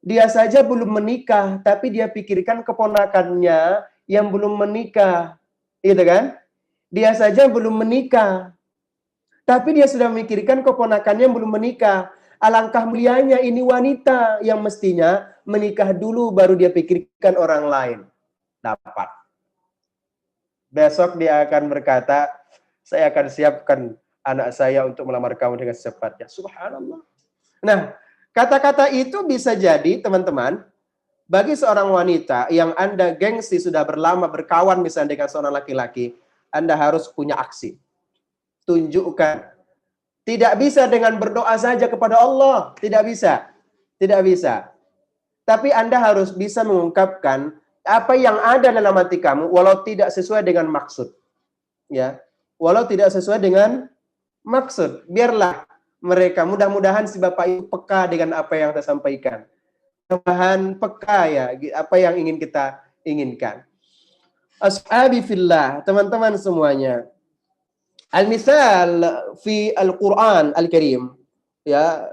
dia saja belum menikah, tapi dia pikirkan keponakannya yang belum menikah. Gitu kan? Dia saja belum menikah, tapi dia sudah memikirkan keponakannya yang belum menikah. Alangkah mulianya ini wanita yang mestinya menikah dulu baru dia pikirkan orang lain. Dapat. Besok dia akan berkata, saya akan siapkan anak saya untuk melamar kamu dengan secepatnya. Subhanallah. Nah, kata-kata itu bisa jadi, teman-teman, bagi seorang wanita yang Anda gengsi sudah berlama berkawan misalnya dengan seorang laki-laki, Anda harus punya aksi. Tunjukkan. Tidak bisa dengan berdoa saja kepada Allah. Tidak bisa. Tidak bisa. Tapi Anda harus bisa mengungkapkan apa yang ada dalam hati kamu walau tidak sesuai dengan maksud. Ya. Walau tidak sesuai dengan maksud. Biarlah mereka, mudah-mudahan si Bapak itu peka dengan apa yang saya sampaikan. Mudah-mudahan peka ya apa yang ingin kita inginkan. Ashabi fillah, teman-teman semuanya. Al-misal fi Al-Quran Al-Karim, ya,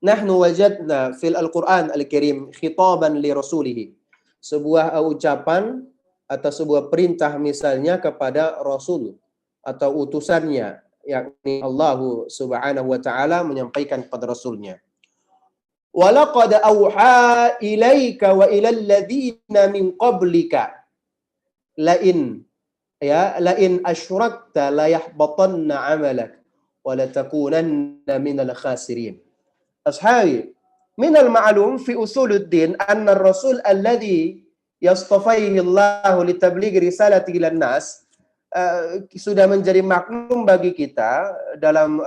nahnu wajadna fil Al-Quran Al-Karim khitaban li rasulih. Sebuah ucapan atau sebuah perintah misalnya kepada Rasul atau utusannya, yakni Allah Subhanahu wa taala menyampaikan kepada Rasulnya. Walaqad auha ilaika wa ilal ladzina min qablika lain asyrakta la yahbatanna 'amalak wa la takunanna minal khasirin. Ashabi, minal ma'lum fi usuluddin anna ar-rasul alladhi yastafaihi Allah li tablighi risalati ilan nas, sudah menjadi maklum bagi kita dalam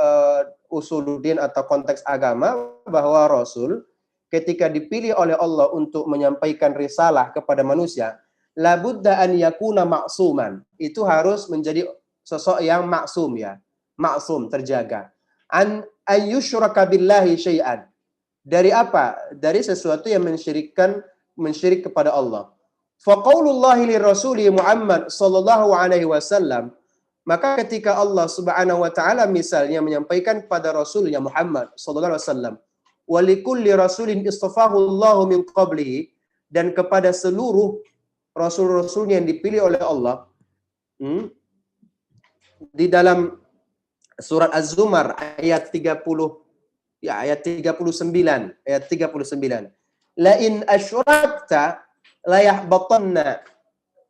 usuluddin atau konteks agama bahwa Rasul ketika dipilih oleh Allah untuk menyampaikan risalah kepada manusia, labudda an yakuna ma'suman. Itu harus menjadi sosok yang maksum ya. Maksum, terjaga. An yusyraka billahi syai'an. Dari apa? Dari sesuatu yang mensyirik kepada Allah. Fa qaulullahi lirrasuli Muhammad sallallahu alaihi wasallam, maka ketika Allah Subhanahu wa taala misalnya menyampaikan kepada Rasulnya Muhammad sallallahu alaihi wasallam, wa likulli rasulin istafahu Allahu min qablihi, dan kepada seluruh rasul-rasulnya yang dipilih oleh Allah, di dalam surat Az-Zumar ayat 30, ya, ayat 39, la in asyrakta la yahbatanna.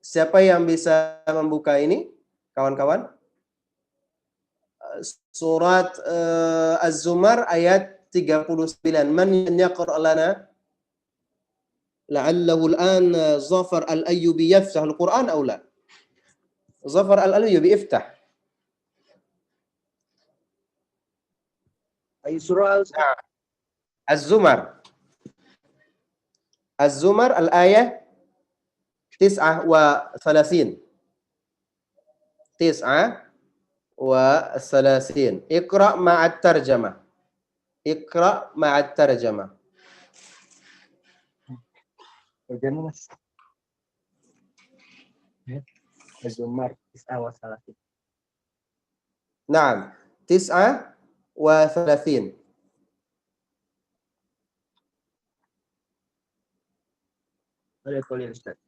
Siapa yang bisa membuka ini, kawan-kawan? Surat Az-Zumar ayat 39. Man yaqra lana la'allahu al-an Zafar al-Ayyubi yaftah al-Quran aw la? Zafar al-Ayyubi iftah. Ay surah Az-Zumar. Az-Zumar al-ayah 39. 39. Iqra ma'at tarjamah. Iqra ma'at tarjamah. Az-Zumar 39. Naam, 39. Boleh tulis Ustaz.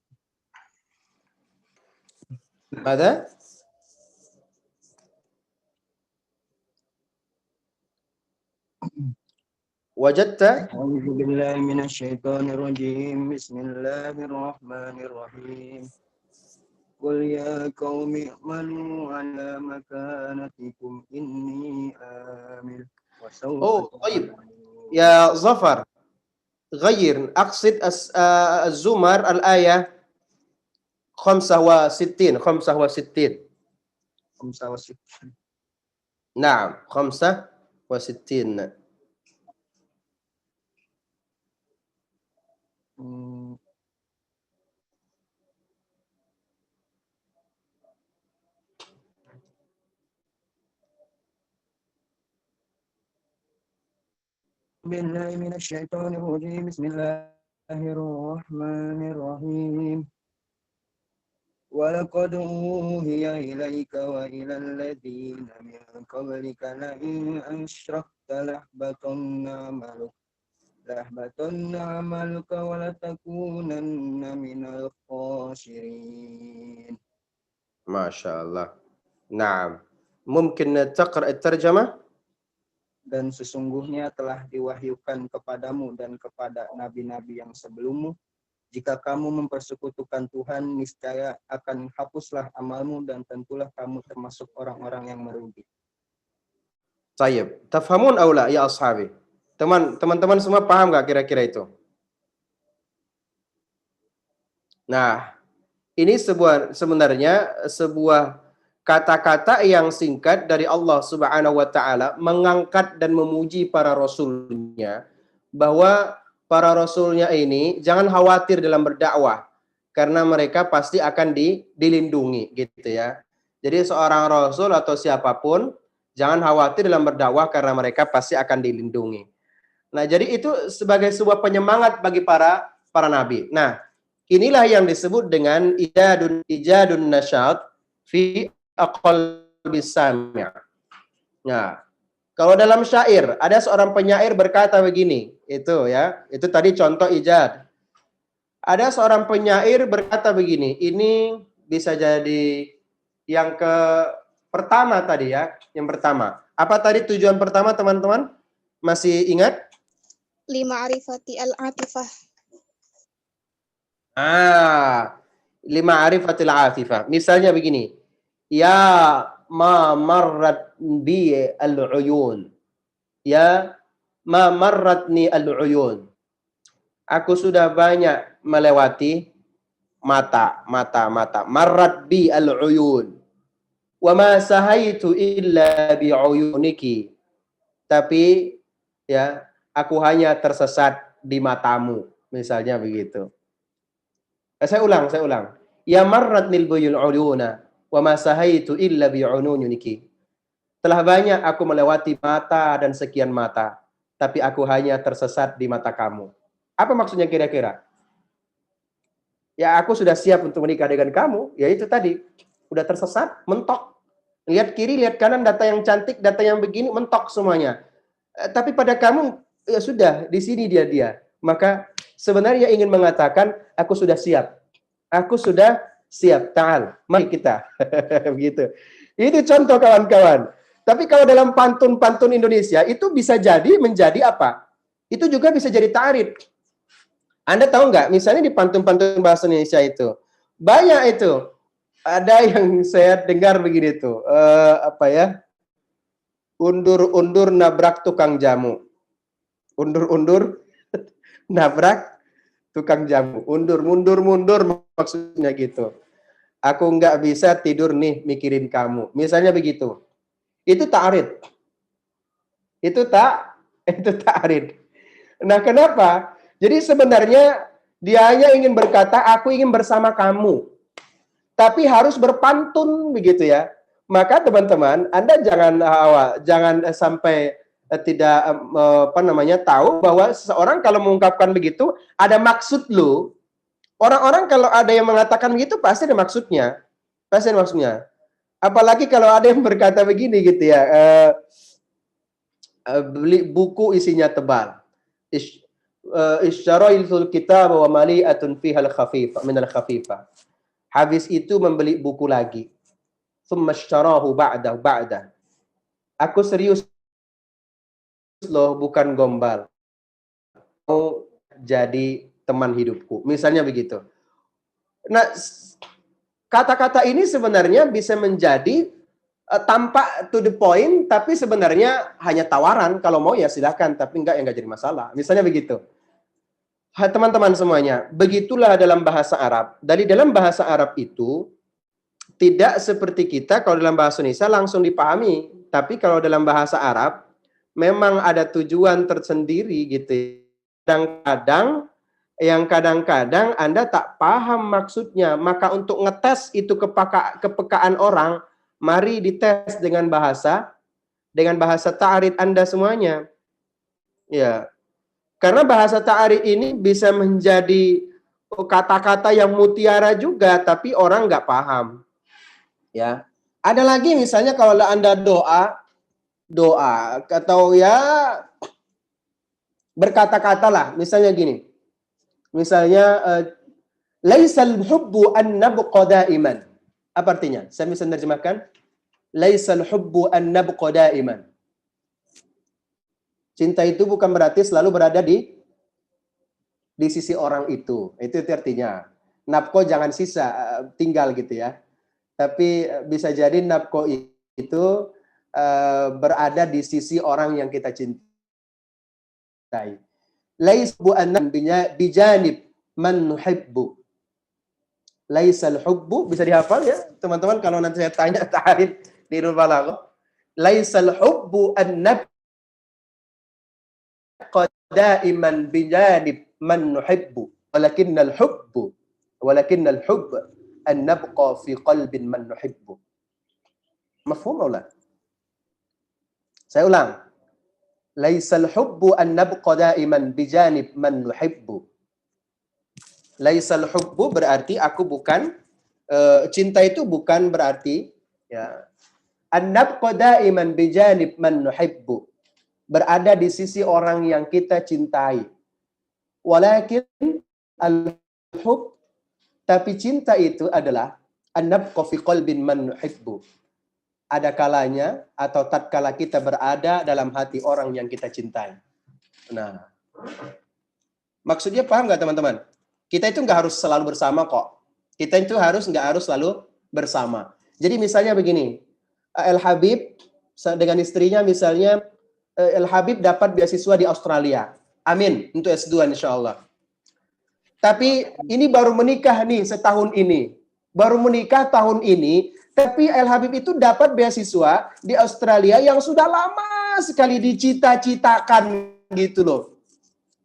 Ada? Wajadta? A'udzu billahi minasyaitonir rajim. Bismillahirrahmanirrahim. Qul ya qaumi i'malu 'ala makanatikum inni amil wa Oh, sawfa طيب. Ya Zafar, غير أقصد الزمر الآية 65. 65. 65. نعم 65. Billahi minasyaitonir rajim. Bismillahirrahmanirrahim. Walaqad uhiya ilaika wa ilal ladzina min qablika la in asyrakta lahbatanna amaluka wa latakunanna minal khasirin. Masya Allah. Naam. Mungkin taqra at-tarjamah? Dan sesungguhnya telah diwahyukan kepadamu dan kepada nabi-nabi yang sebelummu, jika kamu mempersekutukan Tuhan, niscaya akan hapuslah amalmu dan tentulah kamu termasuk orang-orang yang merugi. Tayyib. Tafhamun aw la ya ashabi? Teman-teman semua paham nggak kira-kira itu? Nah, ini sebenarnya sebuah kata-kata yang singkat dari Allah Subhanahu wa taala mengangkat dan memuji para rasulnya, bahwa para rasulnya ini jangan khawatir dalam berdakwah karena mereka pasti akan dilindungi gitu ya. Jadi seorang rasul atau siapapun jangan khawatir dalam berdakwah karena mereka pasti akan dilindungi. Nah, jadi itu sebagai sebuah penyemangat bagi para nabi. Nah, inilah yang disebut dengan ijadun nasyad fi aqalbis sami'. Nah, kalau dalam syair ada seorang penyair berkata begini, itu tadi contoh ijad. Ada seorang penyair berkata begini, ini bisa jadi yang pertama tadi ya, yang pertama. Apa tadi tujuan pertama teman-teman? Masih ingat? Lima'rifati al-atifah. Lima'rifatil atifah. Misalnya begini, ya ma marrat bi al-uyun. Ya ma marratni al-uyun. Aku sudah banyak melewati mata. Marrat bi al-uyun. Wa ma sahaitu illa bi uyuniki. Tapi ya, aku hanya tersesat di matamu. Misalnya begitu. Saya ulang. Ya marratnil buyul uyuna wa ma sahaitu illa bi uyuniki. Telah banyak aku melewati mata dan sekian mata, tapi aku hanya tersesat di mata kamu. Apa maksudnya kira-kira? Ya aku sudah siap untuk menikah dengan kamu, ya itu tadi. Udah tersesat, mentok. Lihat kiri, lihat kanan, data yang cantik, data yang begini, mentok semuanya. Tapi pada kamu, ya sudah, di sini dia. Maka sebenarnya ingin mengatakan, aku sudah siap. Aku sudah siap. Ta'al, mari kita. Begitu. Itu contoh kawan-kawan. Tapi kalau dalam pantun-pantun Indonesia, itu bisa jadi menjadi apa? Itu juga bisa jadi ta'arid. Anda tahu nggak? Misalnya di pantun-pantun bahasa Indonesia itu, banyak itu. Ada yang saya dengar begini tuh, undur-undur nabrak tukang jamu. Undur-undur nabrak tukang jamu. Mundur maksudnya gitu. Aku nggak bisa tidur nih mikirin kamu. Misalnya begitu. Itu ta'arid. Itu ta'arid. Nah, kenapa? Jadi sebenarnya dia hanya ingin berkata, aku ingin bersama kamu. Tapi harus berpantun begitu ya. Maka teman-teman, Anda jangan sampai tidak tahu bahwa seseorang kalau mengungkapkan begitu ada maksud lu. Orang-orang kalau ada yang mengatakan begitu pasti ada maksudnya. Pasien maksudnya. Apalagi kalau ada yang berkata begini gitu ya, beli buku isinya tebal. Isyaraitul kitab wa mali'atun fihal khafifa minal khafifa. Habis itu membeli buku lagi. Tsumma ishtarahu ba'da. Aku serius loh, bukan gombal. Mau jadi teman hidupku. Misalnya begitu. Nah, kata-kata ini sebenarnya bisa menjadi tampak to the point, tapi sebenarnya hanya tawaran. Kalau mau ya silahkan, tapi enggak jadi masalah. Misalnya begitu. Teman-teman semuanya, begitulah dalam bahasa Arab. Dari dalam bahasa Arab itu, tidak seperti kita kalau dalam bahasa Indonesia langsung dipahami. Tapi kalau dalam bahasa Arab, memang ada tujuan tersendiri gitu. Kadang-kadang Anda tak paham maksudnya. Maka untuk ngetes itu kepekaan orang, mari dites dengan bahasa ta'arif Anda semuanya. Ya. Karena bahasa ta'arif ini bisa menjadi kata-kata yang mutiara juga, tapi orang nggak paham. Ya. Ada lagi misalnya kalau Anda doa atau ya berkata-kata lah, misalnya gini. Misalnya laisal hubbu an nabqa daiman. Apa artinya? Saya bisa menerjemahkan. Laisal hubbu an nabqa daiman. Cinta itu bukan berarti selalu berada di sisi orang itu. Itu artinya. Nabqa jangan sisa, tinggal gitu ya. Tapi bisa jadi nabqa itu berada di sisi orang yang kita cintai. Laisbu an bijanib man nuhibbu. Laisal hubbu, bisa dihafal ya teman-teman kalau nanti saya tanya ta'arif di Nurul Balaghah. Laisal hubbu an daiman bijanib man nuhibbu walakinnal hubb an nabqa fi qalbin man nuhibbu. Mafhum atau la? Saya ulang. Laisal hubbu an nabqa daiman bijanib man nuhibbu. Laisal hubbu berarti aku bukan cinta itu bukan berarti ya an nabqa daiman bijanib man nuhibbu, berada di sisi orang yang kita cintai. Walakin al-hub, tapi cinta itu adalah an-nabqa fi qalbin man nuhibbu. Ada kalanya atau tatkala kita berada dalam hati orang yang kita cintai. Nah, maksudnya paham nggak teman-teman? Kita itu nggak harus selalu bersama kok. Kita itu nggak harus selalu bersama. Jadi misalnya begini, El Habib dengan istrinya misalnya, El Habib dapat beasiswa di Australia. Amin, untuk S2 insya Allah. Tapi ini baru menikah nih setahun ini. Baru menikah tahun ini, tapi El Habib itu dapat beasiswa di Australia yang sudah lama sekali dicita-citakan gitu loh.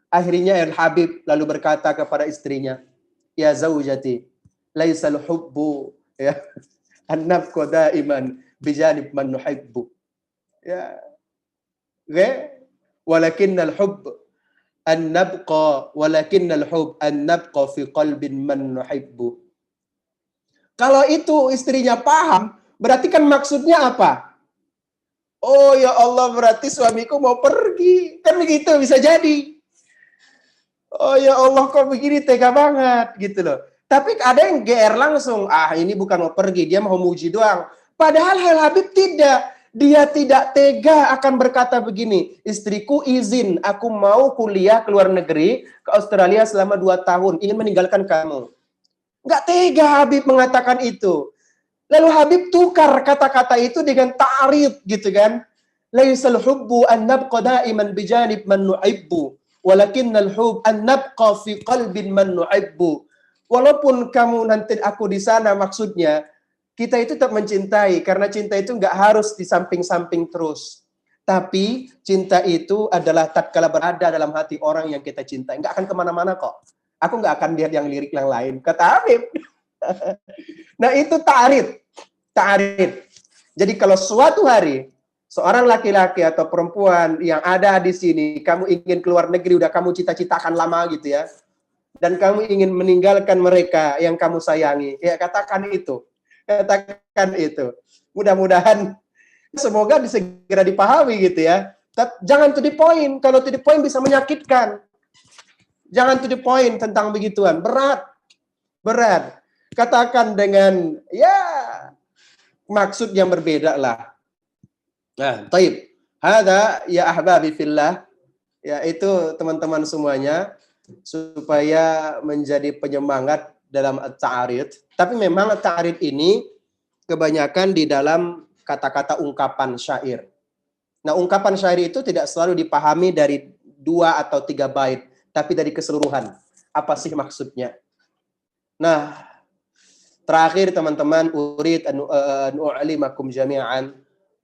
Akhirnya El Habib lalu berkata kepada istrinya, ya zaujati, laisal hubbu ya an-nabqa daiman bijanib man nuhibbu. Ya. Walakinnal hubb an nabqa fi qalbin man nuhibbu. Kalau itu istrinya paham, berarti kan maksudnya apa? Oh ya Allah, berarti suamiku mau pergi. Kan begitu bisa jadi. Oh ya Allah, kok begini tega banget gitu loh. Tapi ada yang GR langsung, ini bukan mau pergi, dia mau muji doang. Padahal El Habib tidak. Dia tidak tega akan berkata begini, istriku izin, aku mau kuliah ke luar negeri, ke Australia selama 2 tahun, ingin meninggalkan kamu. Nggak tega Habib mengatakan itu. Lalu Habib tukar kata-kata itu dengan ta'arif gitu kan. Laisal hubbu an nabqa daiman bijanib man nuhibbu, walakinnal hubb an nabqa fi qalbin man nuhibbu. Walaupun kamu nanti aku di sana, maksudnya kita itu tetap mencintai, karena cinta itu nggak harus di samping-samping terus. Tapi cinta itu adalah tatkala berada dalam hati orang yang kita cintai. Nggak akan kemana-mana kok. Aku nggak akan lihat yang lirik yang lain. Kata Habib. Nah itu ta'arif. Jadi kalau suatu hari seorang laki-laki atau perempuan yang ada di sini, kamu ingin keluar negeri, udah kamu cita-citakan lama gitu ya, dan kamu ingin meninggalkan mereka yang kamu sayangi, ya katakan itu. Katakan itu. Mudah-mudahan semoga segera dipahami gitu ya. Jangan to the point. Kalau to the point bisa menyakitkan. Jangan to the point tentang begituan. Berat. Katakan dengan ya maksud yang berbeda lah. Nah, taib. Hada ya ahbabi fillah. Ya itu teman-teman semuanya supaya menjadi penyemangat dalam at-ta'arid. Tapi memang at-ta'arid ini kebanyakan di dalam kata-kata ungkapan syair. Nah, ungkapan syair itu tidak selalu dipahami dari 2 atau 3 bait, tapi dari keseluruhan. Apa sih maksudnya? Nah, terakhir teman-teman, urid an u'alimakum jami'an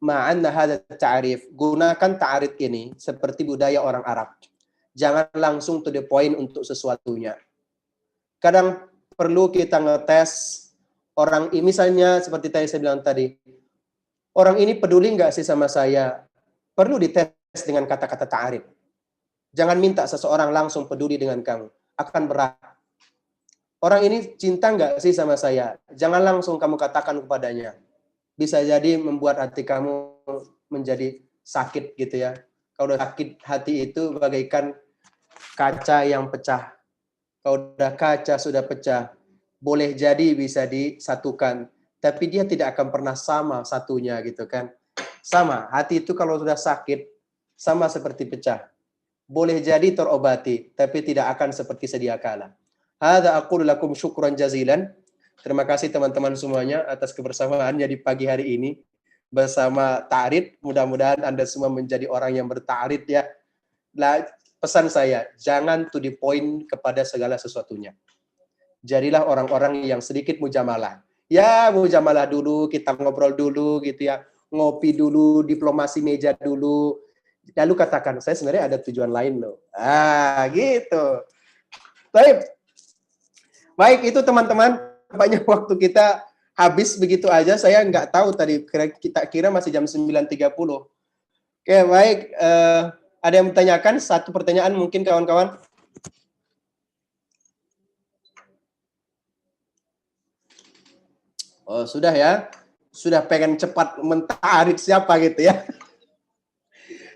ma'anna hadha ta'arif. Gunakan ta'arif ini seperti budaya orang Arab. Jangan langsung to the point untuk sesuatunya. Kadang perlu kita ngetes orang ini, misalnya seperti tadi saya bilang tadi. Orang ini peduli nggak sih sama saya? Perlu dites dengan kata-kata ta'arif. Jangan minta seseorang langsung peduli dengan kamu. Akan berat. Orang ini cinta nggak sih sama saya? Jangan langsung kamu katakan kepadanya. Bisa jadi membuat hati kamu menjadi sakit gitu ya. Kalau sakit hati itu bagaikan kaca yang pecah. Kalau udah kaca sudah pecah, boleh jadi bisa disatukan. Tapi dia tidak akan pernah sama satunya gitu kan. Sama, hati itu kalau sudah sakit, sama seperti pecah. Boleh jadi terobati, tapi tidak akan seperti sedia kala. Hadza aqulu lakum syukran jazilan. Terima kasih teman-teman semuanya atas kebersamaannya di pagi hari ini bersama Ta'arid. Mudah-mudahan Anda semua menjadi orang yang berta'arid ya. Nah, pesan saya, jangan to the point kepada segala sesuatunya. Jadilah orang-orang yang sedikit mujamalah. Ya, mujamalah dulu, kita ngobrol dulu gitu ya. Ngopi dulu, diplomasi meja dulu. Lalu katakan, saya sebenarnya ada tujuan lain loh. Gitu. Baik, itu teman-teman. Banyak waktu kita habis begitu aja. Saya nggak tahu tadi, kita kira masih jam 9.30. Oke, baik. Ada yang bertanyakan? Satu pertanyaan mungkin kawan-kawan. Oh, sudah ya. Sudah pengen cepat menta'arid siapa gitu ya.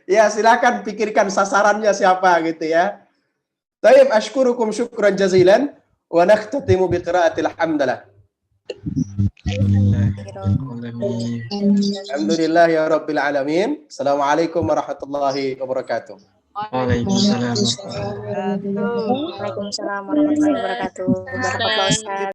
Ya, silakan pikirkan sasarannya siapa gitu ya. Taib, ashkurukum syukran jazilan. Wa nakhtatimu biqiraatil hamdalah. Alhamdulillah ya rabbil alamin. Assalamualaikum warahmatullahi wabarakatuh. Waalaikumsalam warahmatullahi wabarakatuh. Barakallahu Ustaz.